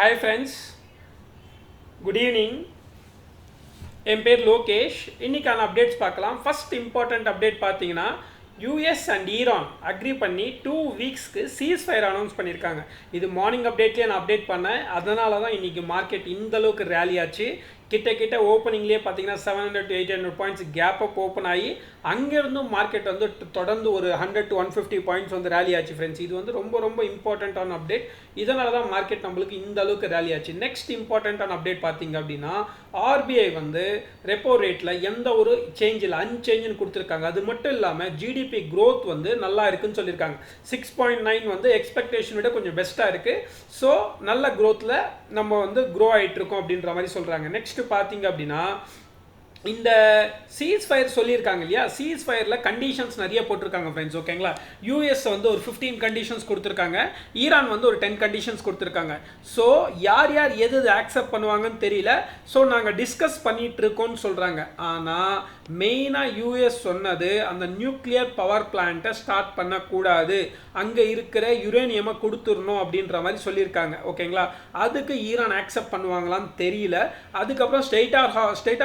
Hi friends, good evening. என் பேர் லோகேஷ். இன்னைக்கான updates பார்க்கலாம். ஃபர்ஸ்ட் இம்பார்ட்டன்ட் அப்டேட் பார்த்தீங்கன்னா யூஎஸ் அண்ட் ஈரான் அக்ரி பண்ணி 2 வீக்ஸ்க்கு சீஸ் ஃபயர் அனௌன்ஸ் பண்ணியிருக்காங்க. இது மார்னிங் அப்டேட்லேயே நான் அப்டேட் பண்ணேன். அதனால தான் இன்றைக்கி மார்க்கெட் இந்த அளவுக்கு ரேலி ஆச்சு. கிட்ட ஓப்பனிங்லேயே பார்த்தீங்கன்னா 700 to 800 points gap up open ஆகி அங்கேருந்தும் மார்க்கெட் வந்து தொடர்ந்து ஒரு 100 to 150 பாயிண்ட்ஸ் வந்து ரேலி ஆச்சு ஃப்ரெண்ட்ஸ். இது வந்து ரொம்ப இம்பார்ட்டண்ட்டான அப்டேட். இதனால தான் மார்க்கெட் நம்மளுக்கு இந்த அளவுக்கு ரேலி ஆச்சு. நெக்ஸ்ட் இம்பார்ட்டண்ட்டான அப்டேட் பார்த்தீங்க அப்படின்னா ஆர்பிஐ வந்து ரெப்போ ரேட்டில் எந்த ஒரு சேஞ்ச் இல்லை, அன்சேஞ்சுன்னு கொடுத்துருக்காங்க. அது மட்டும் இல்லாமல் ஜிடிபி க்ரோத் வந்து நல்லா இருக்குன்னு சொல்லியிருக்காங்க. 6.9 வந்து எக்ஸ்பெக்டேஷன் விட கொஞ்சம் பெஸ்ட்டாக இருக்குது. ஸோ நல்ல க்ரோத்தில் நம்ம வந்து க்ரோ ஆகிட்டு இருக்கோம் அப்படின்ற மாதிரி சொல்கிறாங்க. நெக்ஸ்ட் பார்த்தீங்க அப்படின்னா இந்த சீஸ் ஃபயர் சொல்லியிருக்காங்க இல்லையா, சீஸ் ஃபயரில் கண்டிஷன்ஸ் நிறைய போட்டிருக்காங்க ஃப்ரெண்ட்ஸ். ஓகேங்களா, யூஎஸ் வந்து ஒரு 15 கண்டிஷன்ஸ் கொடுத்துருக்காங்க, ஈரான் வந்து ஒரு 10 கண்டிஷன்ஸ் கொடுத்துருக்காங்க. ஸோ யார் எது ஆக்செப்ட் பண்ணுவாங்கன்னு தெரியல. ஸோ நாங்கள் டிஸ்கஸ் பண்ணிட்டு இருக்கோம்னு சொல்கிறாங்க. ஆனால் மெயினாக யூஎஸ் சொன்னது அந்த நியூக்ளியர் பவர் பிளான்ட்டை ஸ்டார்ட் பண்ணக்கூடாது, அங்கே இருக்கிற யுரேனியமை கொடுத்துடணும் அப்படின்ற மாதிரி சொல்லியிருக்காங்க. ஓகேங்களா, அதுக்கு ஈரான் ஆக்செப்ட் பண்ணுவாங்களான்னு தெரியல. அதுக்கப்புறம் ஸ்டேட்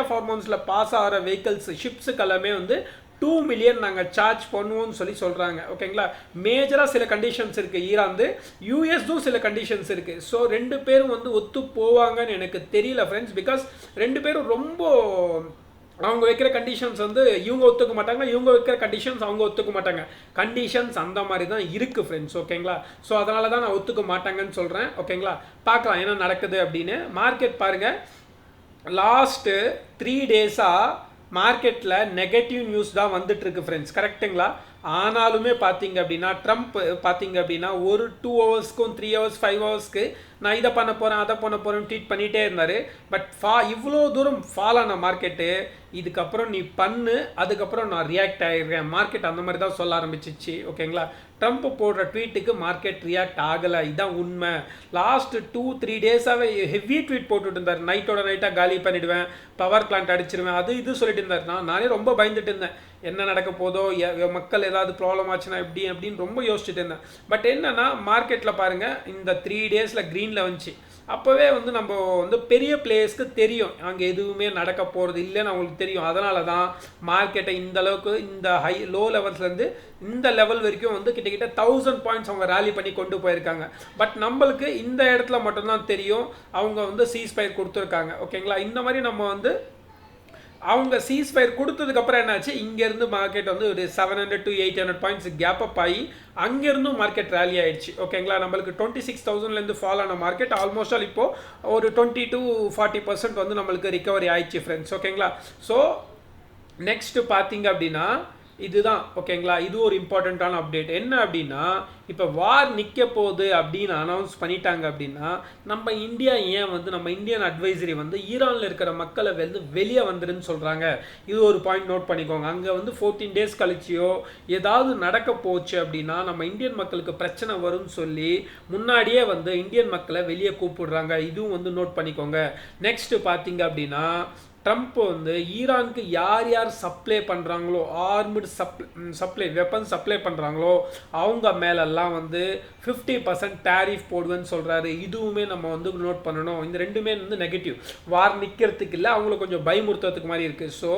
ஆஃப் ஹார்மோன்ஸில் பாஸ் ஆகிற வெஹிக்கிள்ஸ் ஷிப்ஸுக்கு எல்லாமே வந்து 2 மில்லியன் நாங்கள் சார்ஜ் பண்ணுவோம்னு சொல்கிறாங்க. ஓகேங்களா, மேஜராக சில கண்டிஷன்ஸ் இருக்குது. ஈரான் யூஎஸ்டும் சில கண்டிஷன்ஸ் இருக்குது. ஸோ 2 பேரும் வந்து ஒத்து போவாங்கன்னு எனக்கு தெரியல ஃப்ரெண்ட்ஸ். பிகாஸ் 2 பேரும் ரொம்ப அவங்க வைக்கிற கண்டிஷன்ஸ் வந்து இவங்க ஒத்துக்க மாட்டாங்க, இவங்க வைக்கிற கண்டிஷன்ஸ் அவங்க ஒத்துக்க மாட்டாங்க. கண்டிஷன்ஸ் அந்த மாதிரி தான் இருக்குது ஃப்ரெண்ட்ஸ். ஓகேங்களா, ஸோ அதனால தான் நான் ஒத்துக்க மாட்டாங்கன்னு சொல்கிறேன். ஓகேங்களா, பார்க்கலாம் என்ன நடக்குது அப்படின்னு. மார்க்கெட் பாருங்கள், லாஸ்ட்டு 3 டேஸாக மார்க்கெட்டில் நெகட்டிவ் நியூஸ் தான் வந்துட்டு இருக்கு ஃப்ரெண்ட்ஸ். கரெக்டுங்களா? ஆனாலுமே பார்த்தீங்க அப்படின்னா ட்ரம்ப் பார்த்தீங்க அப்படின்னா ஒரு 2 ஹவர்ஸ்க்கும் 3 ஹவர்ஸ் 5 ஹவர்ஸ்க்கு நான் இதை பண்ண போகிறேன் அதை பண்ண போகிறேன்னு ட்வீட் பண்ணிகிட்டே இருந்தார். பட் இவ்வளோ தூரம் ஃபால் ஆன மார்க்கெட்டு இதுக்கப்புறம் நீ பண்ணு, அதுக்கப்புறம் நான் ரியாக்ட் ஆகிடுறேன், மார்க்கெட் அந்த மாதிரி தான் சொல்ல ஆரம்பிச்சிச்சு. ஓகேங்களா, ட்ரம்ப் போடுற ட்வீட்டுக்கு மார்க்கெட் ரியாக்ட் ஆகலை, இதுதான் உண்மை. லாஸ்ட் 2-3 டேஸாகவே ஹெவி ட்வீட் போட்டுட்டு இருந்தார். நைட்டாக காலி பண்ணிவிடுவேன், பவர் பிளான்ட் அடிச்சிருவேன், அது இது சொல்லிட்டு இருந்தார். நானே ரொம்ப பயந்துட்டு இருந்தேன், என்ன நடக்க போதோ, மக்கள் ஏதாவது ப்ராப்ளம் ஆச்சுன்னா எப்படி அப்படின்னு ரொம்ப யோசிச்சுட்டு இருந்தேன். பட் என்னன்னா மார்க்கெட்டில் பாருங்கள், இந்த 3 டேஸில் க்ரீனில் வந்துச்சு. அப்போவே வந்து நம்ம வந்து பெரிய பிளேயர்ஸ்க்கு தெரியும் அங்கே எதுவுமே நடக்க போகிறது இல்லைன்னு அவங்களுக்கு தெரியும். அதனால தான் மார்க்கெட்டை இந்த அளவுக்கு இந்த லோ லெவல்ஸ்லேருந்து இந்த லெவல் வரைக்கும் வந்து கிட்டத்தட்ட 1000 பாயிண்ட்ஸ் அவங்க ரேலி பண்ணி கொண்டு போயிருக்காங்க. பட் நம்மளுக்கு இந்த இடத்துல மட்டும்தான் தெரியும் அவங்க வந்து சீஸ் ஃபயர் கொடுத்துருக்காங்க. ஓகேங்களா, இந்த மாதிரி நம்ம வந்து அவங்க சீஸ் ஃபயர் கொடுத்ததுக்கப்புறம் என்னாச்சு, இங்கேருந்து மார்க்கெட் வந்து ஒரு 700 to 800 பாயிண்ட்ஸ் கேப் அப் ஆகி அங்கேருந்தும் மார்க்கெட் ரேலி ஆயிடுச்சு. ஓகேங்களா, நம்மளுக்கு 26,000லேருந்து ஃபால் ஆன மார்க்கெட் ஆல்மோஸ்ட் ஆல் இப்போது ஒரு 20 to 40% வந்து நம்மளுக்கு ரிகவரி ஆயிடுச்சு ஃப்ரெண்ட்ஸ். ஓகேங்களா, ஸோ நெக்ஸ்ட்டு பார்த்தீங்க அப்படின்னா இதுதான். ஓகேங்களா, இது ஒரு இம்பார்ட்டண்ட்டான அப்டேட். என்ன அப்படின்னா இப்போ வார் நிற்க போகுது அப்படின்னு அனௌன்ஸ் பண்ணிட்டாங்க அப்படின்னா நம்ம இந்தியா ஏன் வந்து நம்ம இந்தியன் அட்வைசரி வந்து ஈரானில் இருக்கிற மக்களை வந்து வெளியே வந்துருன்னு சொல்கிறாங்க. இது ஒரு பாயிண்ட் நோட் பண்ணிக்கோங்க. அங்கே வந்து 14 டேஸ் கழிச்சியோ ஏதாவது நடக்க போச்சு அப்படின்னா நம்ம இந்தியன் மக்களுக்கு பிரச்சனை வரும்னு சொல்லி முன்னாடியே வந்து இந்தியன் மக்களை வெளியே கூப்பிடுறாங்க. இதுவும் வந்து நோட் பண்ணிக்கோங்க. நெக்ஸ்ட்டு பார்த்தீங்க அப்படின்னா ட்ரம்ப் வந்து ஈரானுக்கு யார் சப்ளை பண்ணுறாங்களோ, ஆர்மடு சப்ளை வெப்பன் சப்ளை பண்ணுறாங்களோ அவங்க மேலெல்லாம் வந்து 50% டேரிஃப் போடுவேன்னு சொல்கிறாரு. இதுவுமே நம்ம வந்து நோட் பண்ணணும். இந்த ரெண்டுமே வந்து நெகட்டிவ், வார் நிற்கிறதுக்கு இல்லை, அவங்கள கொஞ்சம் பயமுறுத்துறதுக்கு மாதிரி இருக்குது. ஸோ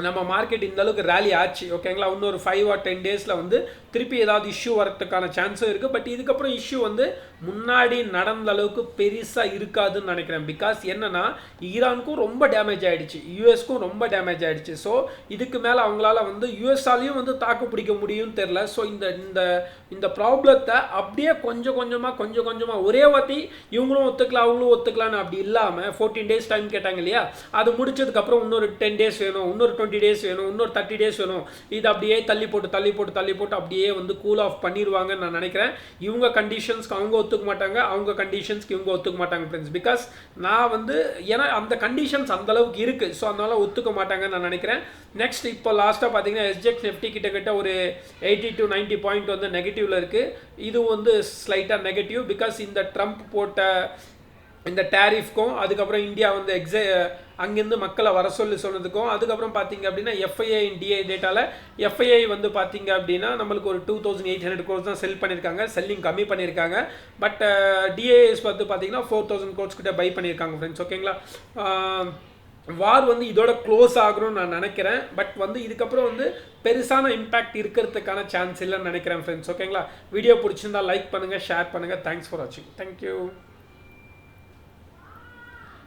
நம்ம மார்க்கெட் இந்த அளவுக்கு ரேலி ஆச்சு. ஓகேங்களா, இன்னொரு 5 or 10 டேஸில் வந்து திருப்பி ஏதாவது இஷ்யூ வரதுக்கான சான்ஸும் இருக்குது. பட் இதுக்கப்புறம் இஷ்யூ வந்து முன்னாடி நடந்த அளவுக்கு பெருசாக இருக்காதுன்னு நினைக்கிறேன். பிகாஸ் என்னன்னா ஈரானுக்கும் ரொம்ப டேமேஜ் ஆகிடுச்சு, யூஎஸ்க்கும் ரொம்ப டேமேஜ் ஆகிடுச்சு. ஸோ இதுக்கு மேலே அவங்களால வந்து யூஎஸ்ஆலையும் வந்து தாக்கு பிடிக்க முடியும்னு தெரில. ஸோ இந்த ப்ராப்ளத்தை அப்படியே கொஞ்சம் கொஞ்சமாக ஒரே வாட்டி இவங்களும் ஒத்துக்கலாம் அவங்களும் ஒத்துக்கலான்னு அப்படி இல்லாமல் 14 டேஸ் டைம் கேட்டாங்க இல்லையா, அது முடிச்சதுக்கப்புறம் இன்னொரு 10 டேஸ் வேணும், இன்னொரு 20 டேஸ் வேணும், இன்னொரு 30 டேஸ் வேணும். இது அப்படியே தள்ளி போட்டு அப்படியே வந்து கூல் ஆஃப் பண்ணிடுவாங்கன்னு நான் நினைக்கிறேன். இவங்க கண்டிஷன்ஸ்க்கு அவங்க ஒத்துக்க மாட்டாங்க, அவங்க கண்டிஷன்ஸ்க்கு இவங்க ஒத்துக்க மாட்டாங்க ஃப்ரெண்ட்ஸ். பிகாஸ் நான் வந்து ஏன்னா அந்த கண்டிஷன்ஸ் அந்த அளவுக்கு இருக்குது. ஸோ அதனால ஒத்துக்க மாட்டாங்கன்னு நான் நினைக்கிறேன். நெக்ஸ்ட் இப்போ லாஸ்ட்டாக பார்த்தீங்கன்னா SGX நிஃப்டி கிட்டத்தட்ட ஒரு 80 to 90 பாயிண்ட் வந்து நெகட்டிவ்ல இருக்குது. இது வந்து ஸ்லைட்டாக நெகட்டிவ். பிகாஸ் இந்த ட்ரம்ப் போட்ட இந்த டேரிஃப்க்கும் அதுக்கப்புறம் இந்தியா வந்து அங்கேருந்து மக்களை வர சொன்னதுக்கும் அதுக்கப்புறம் பார்த்தீங்க அப்படின்னா எஃப்ஐஐ டிஏ டேட்டாவில் எஃப்ஐஐ வந்து பார்த்தீங்க அப்படின்னா நம்மளுக்கு ஒரு 2800 crores தான் செல் பண்ணியிருக்காங்க, செல்லிங் கம்மி பண்ணியிருக்காங்க. பட் டிஏஎஸ் வந்து பார்த்தீங்கன்னா 4000 crores கிட்ட பை பண்ணியிருக்காங்க ஃப்ரெண்ட்ஸ். ஓகேங்களா, வார் வந்து இதோட க்ளோஸ் ஆகணும்னு நான் நினைக்கிறேன். பட் வந்து இதுக்கப்புறம் வந்து பெருசான இம்பேக்ட் இருக்கிறதுக்கான சான்ஸ் இல்லைன்னு நினைக்கிறேன் ஃப்ரெண்ட்ஸ். ஓகேங்களா, வீடியோ பிடிச்சிருந்தா லைக் பண்ணுங்கள், ஷேர் பண்ணுங்கள். தேங்க்ஸ் ஃபார் வாட்சிங். தேங்க்யூ.